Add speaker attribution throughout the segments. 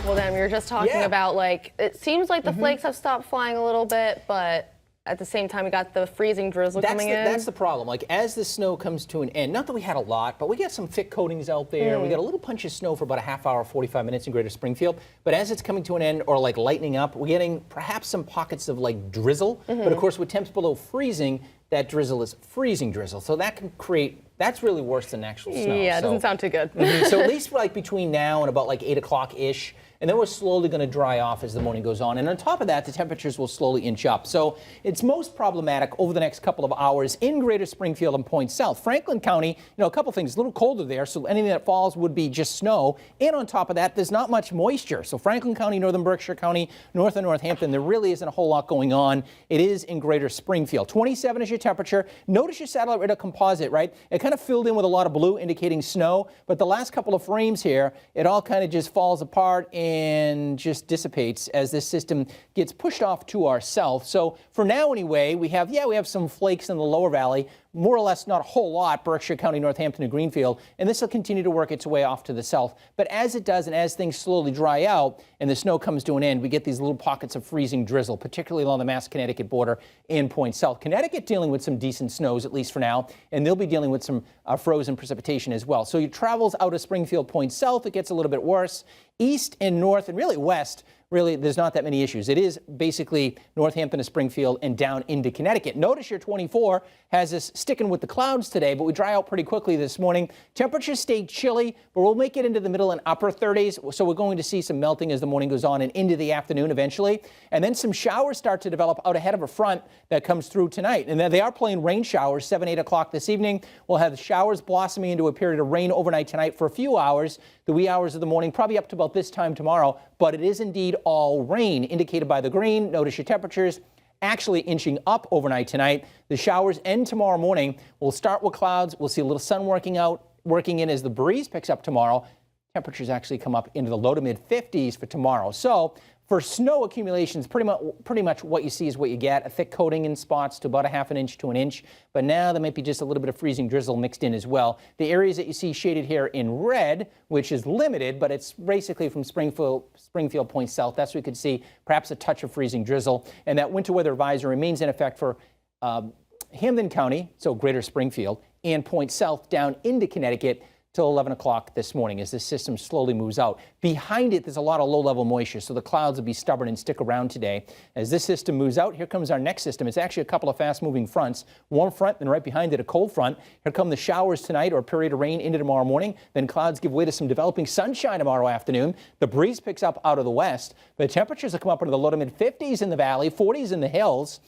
Speaker 1: Well, Dan, we were just talking about, like, it seems like the flakes have stopped flying a little bit, but at the same time, we got the freezing drizzle coming in.
Speaker 2: That's the problem. Like, as the snow comes to an end, not that we had a lot, but we got some thick coatings out there. We got a little punch of snow for about a half hour, 45 minutes in Greater Springfield. But as it's coming to an end, or like lightening up, we're getting perhaps some pockets of like drizzle. But of course, with temps below freezing, that drizzle is freezing drizzle. So that can create, that's really worse than actual snow.
Speaker 1: Yeah, it doesn't sound too good.
Speaker 2: So at least like between now and about like 8 o'clock-ish, and then we're slowly going to dry off as the morning goes on. And on top of that, the temperatures will slowly inch up. So it's most problematic over the next couple of hours in Greater Springfield and Point South. Franklin County, a couple things, a little colder there, so anything that falls would be just snow. And on top of that, there's not much moisture. So Franklin County, Northern Berkshire County, north of Northampton, there really isn't a whole lot going on. It is in Greater Springfield. 27 is your temperature. Notice your satellite radar composite, right? It kind of filled in with a lot of blue indicating snow, but the last couple of frames here, it all kind of just falls apart and just dissipates as this system gets pushed off to our south. So for now anyway, we have some flakes in the lower valley, more or less not a whole lot, Berkshire County, Northampton, and Greenfield, and this will continue to work its way off to the south. But as it does and as things slowly dry out and the snow comes to an end, we get these little pockets of freezing drizzle, particularly along the Mass-Connecticut border in Point South. Connecticut dealing with some decent snows, at least for now, and they'll be dealing with some frozen precipitation as well. So your travels out of Springfield, Point South, it gets a little bit worse. East and north and really west, really there's not that many issues. It is basically Northampton to Springfield and down into Connecticut. Notice your 24 has us sticking with the clouds today, but we dry out pretty quickly this morning. Temperatures stay chilly, but we'll make it into the middle and upper 30s. So we're going to see some melting as the morning goes on and into the afternoon eventually. And then some showers start to develop out ahead of a front that comes through tonight. And then they are playing rain showers 7, 8 o'clock this evening. We'll have the showers blossoming into a period of rain overnight tonight for a few hours, the wee hours of the morning, probably up to about this time tomorrow. But it is indeed all rain, indicated by the green. Notice your temperatures actually inching up overnight tonight. The showers end tomorrow morning. We'll start with clouds. We'll see a little sun working in as the breeze picks up tomorrow. Temperatures actually come up into the low to mid 50s for tomorrow. So for snow accumulations, pretty much what you see is what you get. A thick coating in spots to about a half an inch to an inch. But now there might be just a little bit of freezing drizzle mixed in as well. The areas that you see shaded here in red, which is limited, but it's basically from Springfield Point South. That's where we could see perhaps a touch of freezing drizzle. And that winter weather advisory remains in effect for Hamden County, so Greater Springfield, and Point South down into Connecticut till 11 o'clock this morning as this system slowly moves out. Behind it, there's a lot of low-level moisture, so the clouds will be stubborn and stick around today. As this system moves out, here comes our next system. It's actually a couple of fast-moving fronts. Warm front, then right behind it, a cold front. Here come the showers tonight or a period of rain into tomorrow morning. Then clouds give way to some developing sunshine tomorrow afternoon. The breeze picks up out of the west. The temperatures will come up into the low to mid-50s in the valley, 40s in the hills.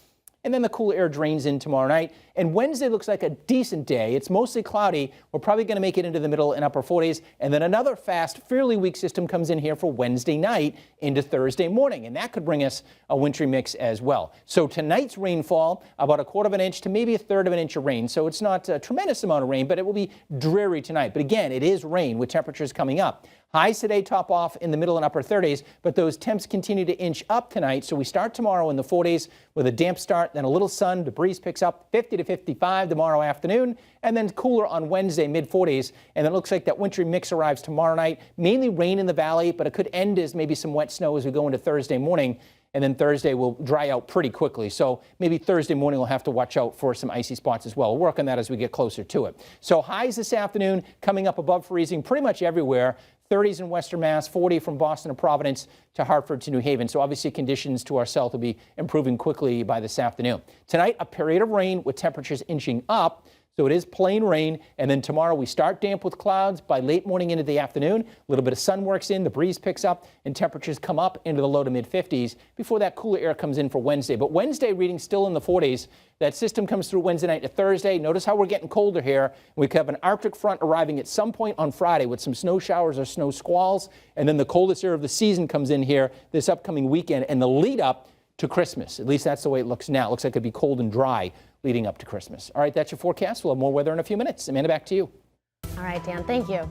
Speaker 2: And then the cool air drains in tomorrow night. And Wednesday looks like a decent day. It's mostly cloudy. We're probably going to make it into the middle and upper 40s. And then another fast, fairly weak system comes in here for Wednesday night into Thursday morning. And that could bring us a wintry mix as well. So tonight's rainfall, about 1/4 of an inch to maybe 1/3 of an inch of rain. So it's not a tremendous amount of rain, but it will be dreary tonight. But again, it is rain with temperatures coming up. Highs today top off in the middle and upper 30s, but those temps continue to inch up tonight. So we start tomorrow in the 40s with a damp start, then a little sun. The breeze picks up 50 to 55 tomorrow afternoon, and then cooler on Wednesday, mid-40s. And it looks like that wintry mix arrives tomorrow night. Mainly rain in the valley, but it could end as maybe some wet snow as we go into Thursday morning. And then Thursday will dry out pretty quickly. So maybe Thursday morning we'll have to watch out for some icy spots as well. We'll work on that as we get closer to it. So highs this afternoon coming up above freezing pretty much everywhere. 30s in Western Mass, 40 from Boston to Providence to Hartford to New Haven. So obviously conditions to our south will be improving quickly by this afternoon. Tonight, a period of rain with temperatures inching up. So it is plain rain, and then tomorrow we start damp with clouds by late morning into the afternoon. A little bit of sun works in, the breeze picks up, and temperatures come up into the low to mid 50s before that cooler air comes in for Wednesday. But Wednesday reading still in the 40s. That system comes through Wednesday night to Thursday. Notice how we're getting colder here. We could have an Arctic front arriving at some point on Friday with some snow showers or snow squalls, and then the coldest air of the season comes in here this upcoming weekend and the lead up to Christmas. At least that's the way it looks now. It looks like it'd be cold and dry leading up to Christmas. All right, that's your forecast. We'll have more weather in a few minutes. Amanda, back to you.
Speaker 1: All right, Dan, thank you.